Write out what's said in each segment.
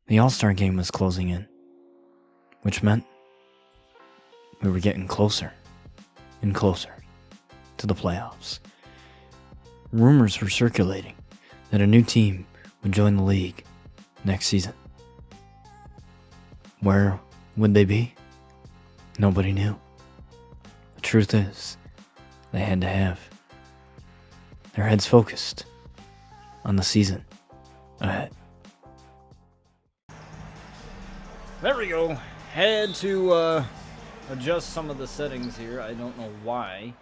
The All-Star game was closing in, which meant we were getting closer and closer to the playoffs. Rumors were circulating that a new team would join the league next season. Where would they be? Nobody knew. The truth is, they had to have their heads focused on the season ahead. There we go. Had to adjust some of the settings here. I don't know why.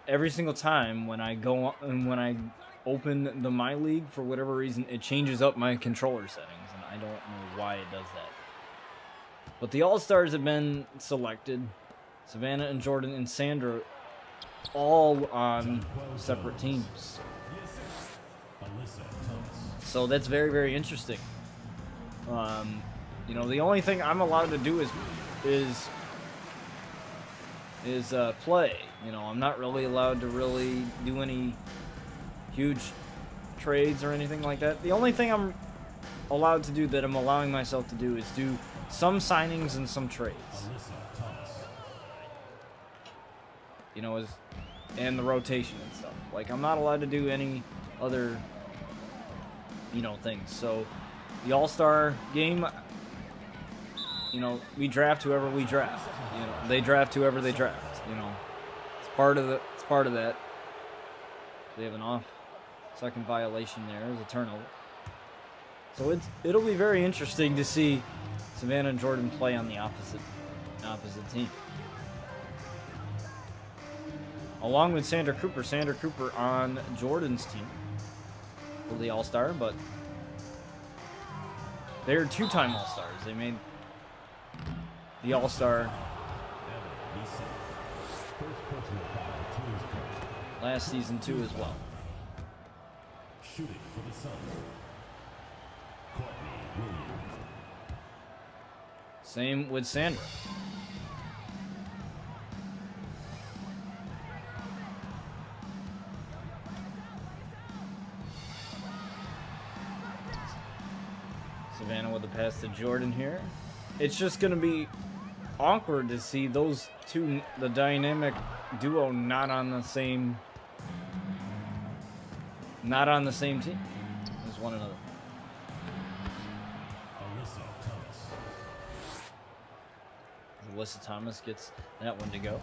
Every single time when I go and when I open the My League, for whatever reason, it changes up my controller settings, and I don't know why it does that. But the All-Stars have been selected. Savannah and Jordyn and Sandra all on separate teams. So that's very, very interesting. You know, the only thing I'm allowed to do is play. You know, I'm not really allowed to really do any huge trades or anything like that. The only thing I'm allowed to do, that I'm allowing myself to do, is do some signings and some trades. You know, and the rotation and stuff. Like, I'm not allowed to do any other, you know, things. So the All-Star game, you know, we draft whoever we draft. You know, they draft whoever they draft. You know, it's part of that. They have an second violation there as a turnover. So it'll be very interesting to see Savannah and Jordyn play on the opposite team. Along with Sandra Cooper on Jordyn's team for the All-Star, but they're two-time All-Stars. They made the All-Star last season too as well. Shooting for the Suns. Same with Sandra. Savannah with the pass to Jordyn here. It's just going to be awkward to see those two, the dynamic duo, not on the same team as one another. Alyssa Thomas gets that one to go.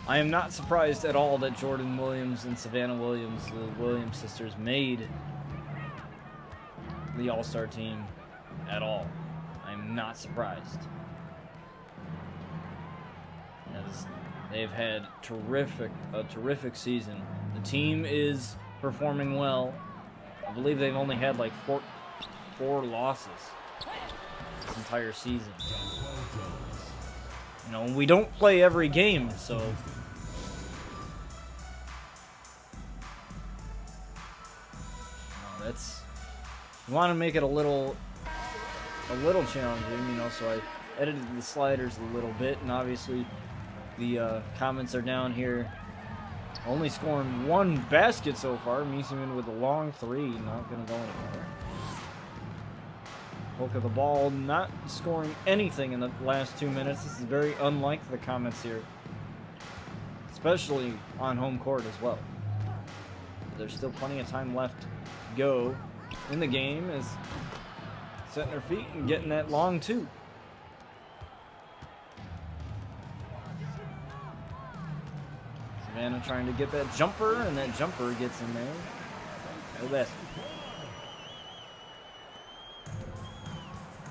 I am not surprised at all that Jordyn Williams and Savannah Williams, the Williams sisters, made the All-Star team at all. I'm not surprised. As they've had a terrific season. The team is performing well. I believe they've only had like four losses this entire season. You know, we don't play every game, so we want to make it a little challenging, you know, so I edited the sliders a little bit, and obviously the comments are down here. Only scoring one basket so far. Mycareer with a long three, not going to go anywhere. Poke of the ball, not scoring anything in the last 2 minutes. This is very unlike the comments here, especially on home court as well. There's still plenty of time left to go in the game, as setting her feet and getting that long two. Savannah trying to get that jumper, and that jumper gets in there. No basket.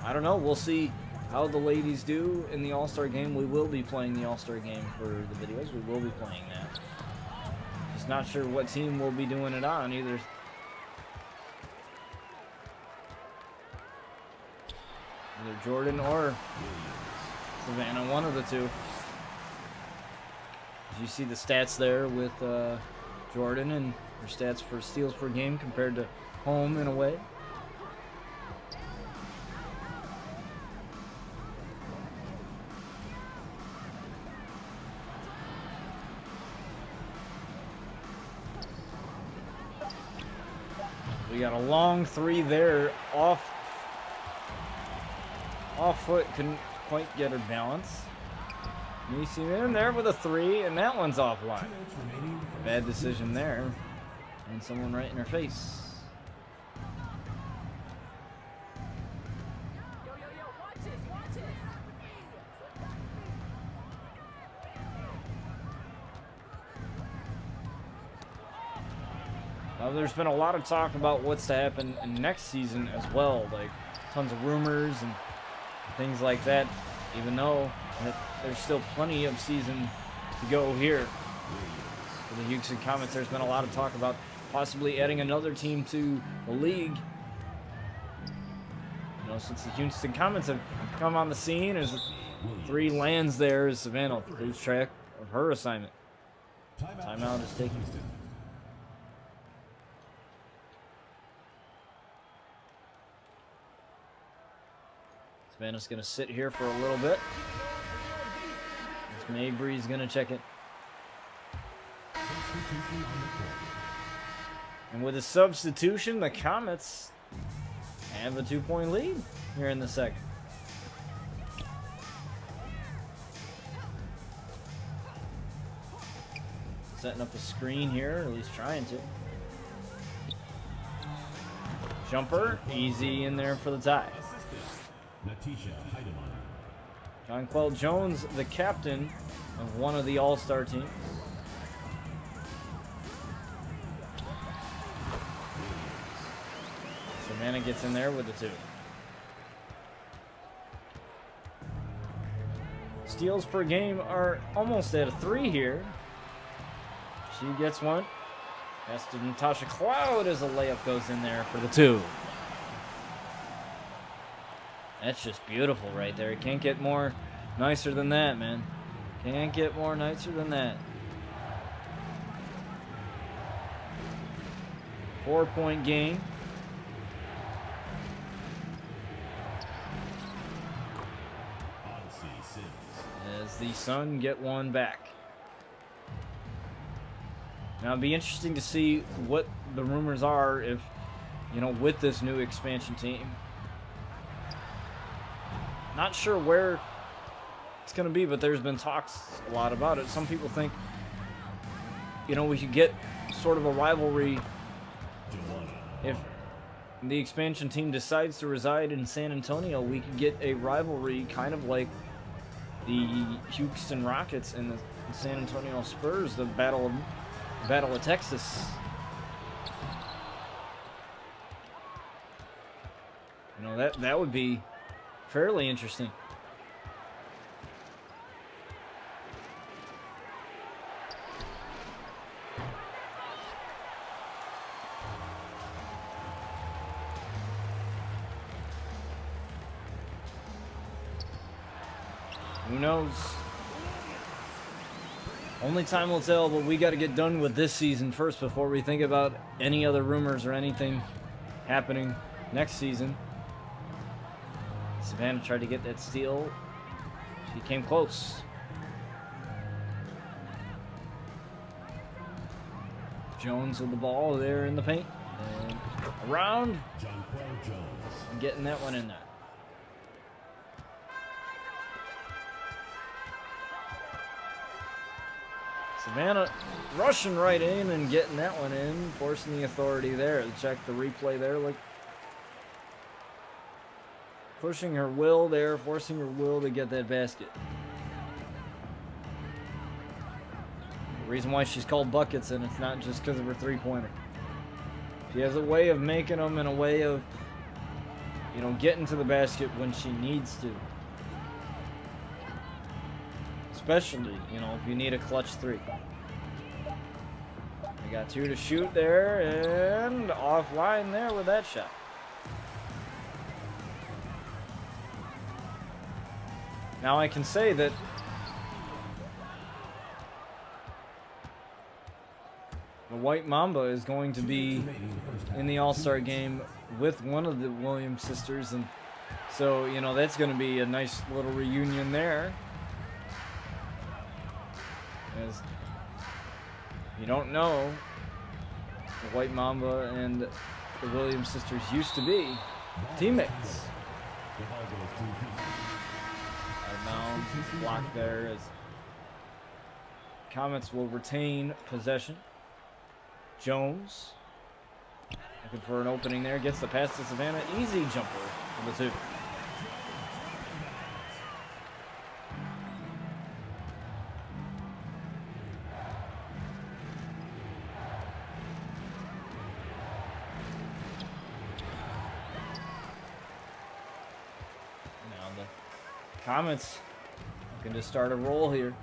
I don't know. We'll see how the ladies do in the All-Star game. We will be playing the All-Star game for the videos. We will be playing that. Just not sure what team we'll be doing it on either. Either Jordyn or Savannah, one of the two. As you see the stats there with Jordyn and her stats for steals per game compared to home and away. We got a long three there, off foot, couldn't quite get her balance. Nisi in there with a three, and that one's offline. Bad decision there. And someone right in her face. There's been a lot of talk about what's to happen in next season as well, like tons of rumors and things like that, even though there's still plenty of season to go here. For the Houston Comets, there's been a lot of talk about possibly adding another team to the league. You know, since the Houston Comets have come on the scene, as 3 lands there, as Savannah loses track of her assignment. Timeout is taken. Savannah's going to sit here for a little bit. Mabry's going to check it. And with a substitution, the Comets have a 2-point lead here in the second. Setting up a screen here, or at least trying to. Jumper, easy in there for the tie. Jonquel Jones, the captain of one of the All-Star teams. Savannah gets in there with the 2. Steals per game are almost at a 3 here. She gets one. Pass to Natasha Cloud as a layup goes in there for the 2. That's just beautiful right there. It can't get more nicer than that, man. Can't get more nicer than that. 4-point game. As the Sun get one back. Now it'd be interesting to see what the rumors are if, you know, with this new expansion team. Not sure where it's going to be, but there's been talks a lot about it. Some people think, you know, we could get sort of a rivalry if the expansion team decides to reside in San Antonio. We could get a rivalry kind of like the Houston Rockets and the San Antonio Spurs, the Battle of Texas. You know, that would be fairly interesting. Who knows? Only time will tell, but we got to get done with this season first before we think about any other rumors or anything happening next season. Savannah tried to get that steal. She came close. Jones with the ball there in the paint. And around. And getting that one in there. Savannah rushing right in and getting that one in, forcing the authority there. Check the replay there. Like, pushing her will there, forcing her will to get that basket. The reason why she's called buckets, and it's not just because of her three-pointer. She has a way of making them and a way of, you know, getting to the basket when she needs to. Especially, you know, if you need a clutch 3. We got 2 to shoot there, and offline there with that shot. Now I can say that the White Mamba is going to be in the All-Star game with one of the Williams sisters, and so, you know, that's going to be a nice little reunion there. As you don't know, the White Mamba and the Williams sisters used to be teammates. Out of bounds, block there as Comets will retain possession. Jones looking for an opening there, gets the pass to Savannah. Easy jumper for the 2. Now the Comets looking to start a roll here.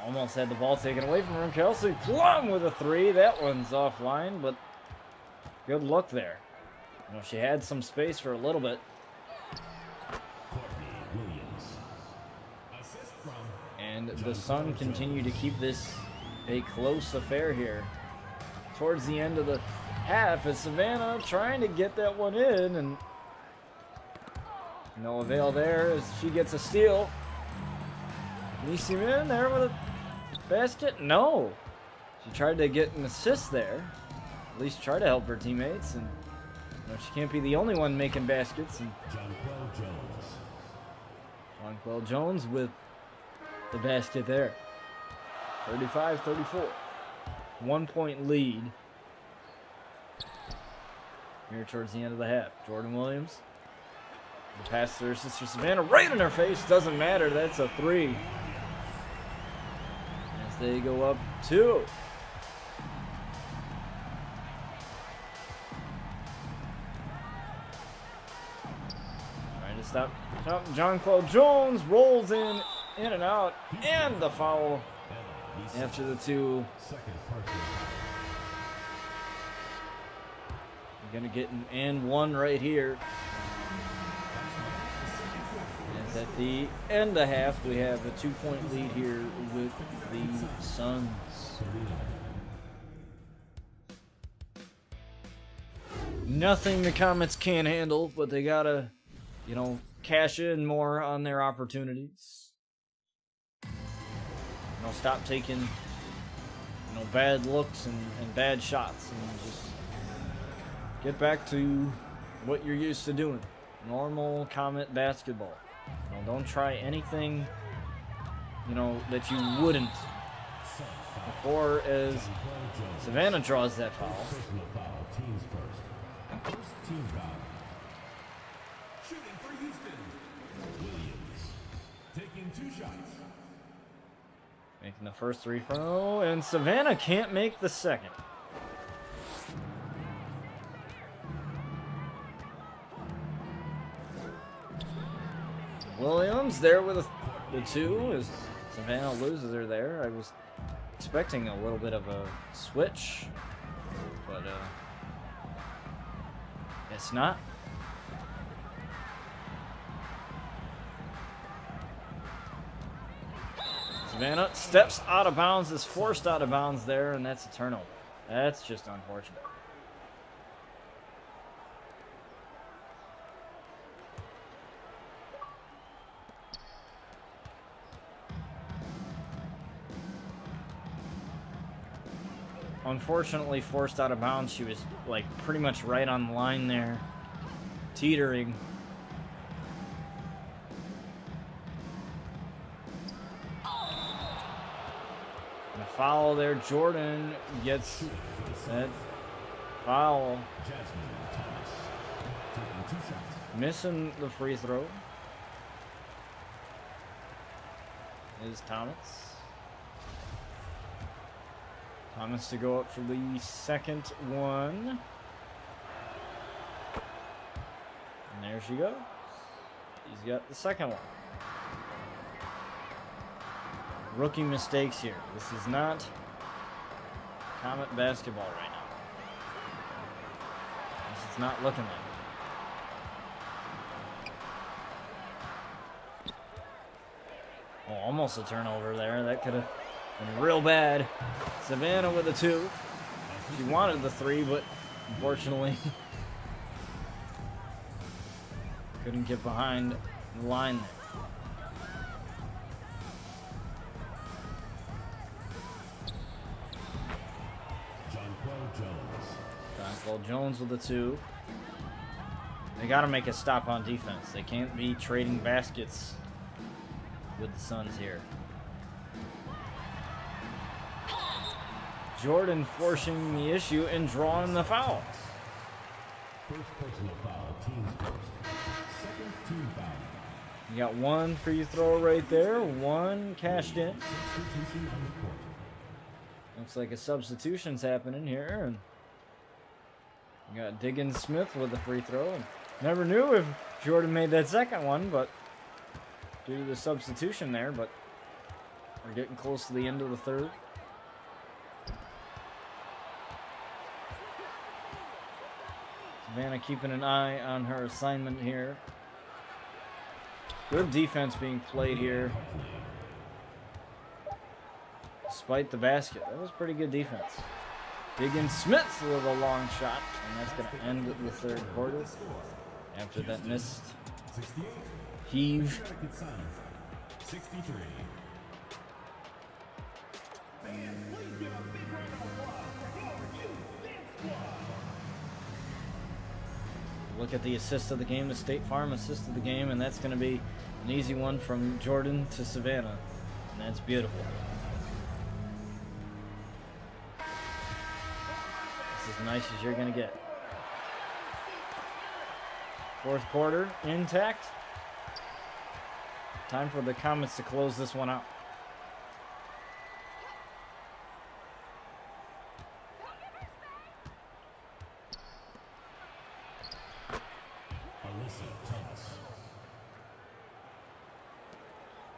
Almost had the ball taken away from her. Kelsey Plum with a 3. That one's offline, but good look there. You know, she had some space for a little bit. And the Sun continue to keep this a close affair here. Towards the end of the half, as Savannah trying to get that one in, and no avail there as she gets a steal. Nisiman there with a basket? No. She tried to get an assist there. At least try to help her teammates. And you know, she can't be the only one making baskets. And Jonquel Jones with the basket there. 35-34. 1 point lead here towards the end of the half. Jordyn Williams. The pass to her sister Savannah right in her face. Doesn't matter. That's a 3. As they go up 2. Trying to stop Jonquel Jones. Rolls in and out. And the foul after the 2. We're going to get an and 1 right here. As at the end of the half, we have a 2-point lead here with the Suns. Nothing the Comets can't handle, but they got to, you know, cash in more on their opportunities. You know, stop taking, you know, bad looks and bad shots and just get back to what you're used to doing. Normal Comet basketball. You know, don't try anything, you know, that you wouldn't. Before as Savannah draws that foul. Shooting for Houston. Williams taking 2 shots. Making the first 3 from, and Savannah can't make the second. Williams there with the 2 as Savannah loses her there. I was expecting a little bit of a switch, but it's not. Savannah steps out of bounds, is forced out of bounds there, and that's a turnover. That's just unfortunate. Unfortunately, forced out of bounds. She was like pretty much right on the line there, teetering. And a foul there. Jordyn gets that foul. Missing the free throw is Thomas. Thomas to go up for the second one. And there she goes. He's got the second one. Rookie mistakes here. This is not Comet basketball right now. This is not looking like it. Oh, almost a turnover there. That could have been real bad. Savannah with a 2. She wanted the 3, but unfortunately couldn't get behind the line there. Paul Jones with the 2. They got to make a stop on defense. They can't be trading baskets with the Suns here. Jordyn forcing the issue and drawing the foul. First personal foul, team's first. Second team foul. You got one free throw right there, one cashed in. Substitution on the court. Looks like a substitution's happening here. And you got Diggins Smith with the free throw. And never knew if Jordyn made that second one, but due to the substitution there, but we're getting close to the end of the third. Savannah keeping an eye on her assignment here. Good defense being played here. Despite the basket. That was pretty good defense. Diggins Smith with a long shot. And that's going to end the third quarter. After that missed 68. heave. 63. Look at the assist of the game, the State Farm assist of the game, and that's going to be an easy one from Jordyn to Savannah, and that's beautiful. It's as nice as you're going to get. Fourth quarter intact. Time for the Comets to close this one out.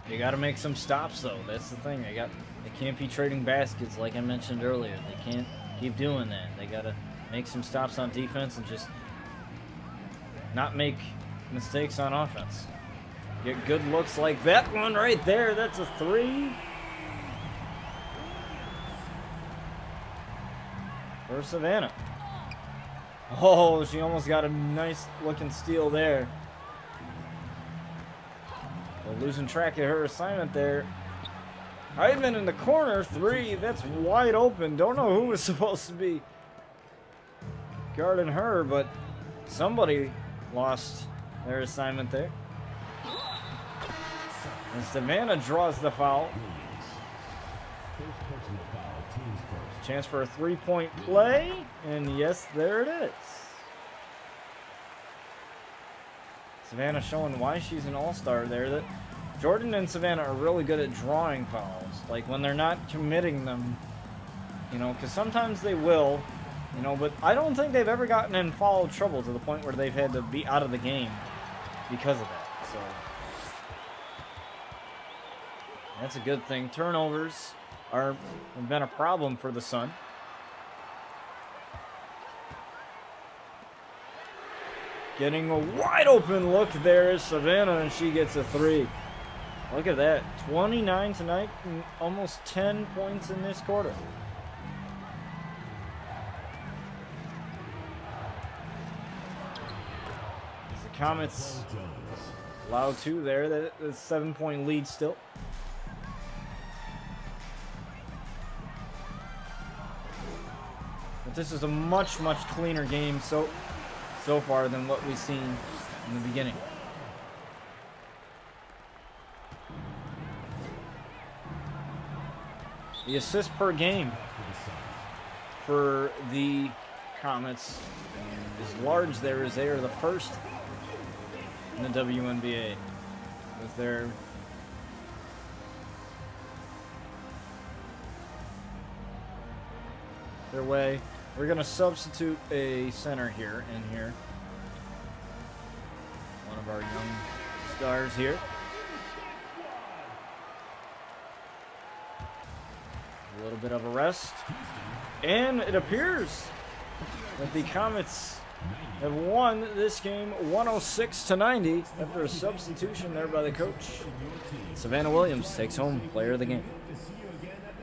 You got to make some stops, though. That's the thing. They can't be trading baskets like I mentioned earlier. They can't keep doing that. They got to make some stops on defense and just not make mistakes on offense. Get good looks like that one right there. That's a 3. For Savannah. Oh, she almost got a nice looking steal there. Well, losing track of her assignment there. Ivan in the corner, 3. That's wide open. Don't know who was supposed to be guarding her, but somebody lost their assignment there. And Savannah draws the foul. Chance for a 3-point play, and yes, there it is. Savannah showing why she's an all-star there. That Jordyn and Savannah are really good at drawing fouls. Like when they're not committing them, you know, because sometimes they will, you know, but I don't think they've ever gotten in foul trouble to the point where they've had to be out of the game because of that. So that's a good thing. Turnovers have been a problem for the Sun. Getting a wide open look there is Savannah, and she gets a 3. Look at that. 29 tonight, and almost 10 points in this quarter. As the Comets allow 2 there. That's a 7-point lead still. But this is a much, much cleaner game so far than what we've seen in the beginning. The assists per game for the Comets is large there, as they are the first in the WNBA with their way. We're going to substitute a center here in here. One of our young stars here. A little bit of a rest. And it appears that the Comets have won this game 106-90 after a substitution there by the coach. Savannah Williams takes home player of the game.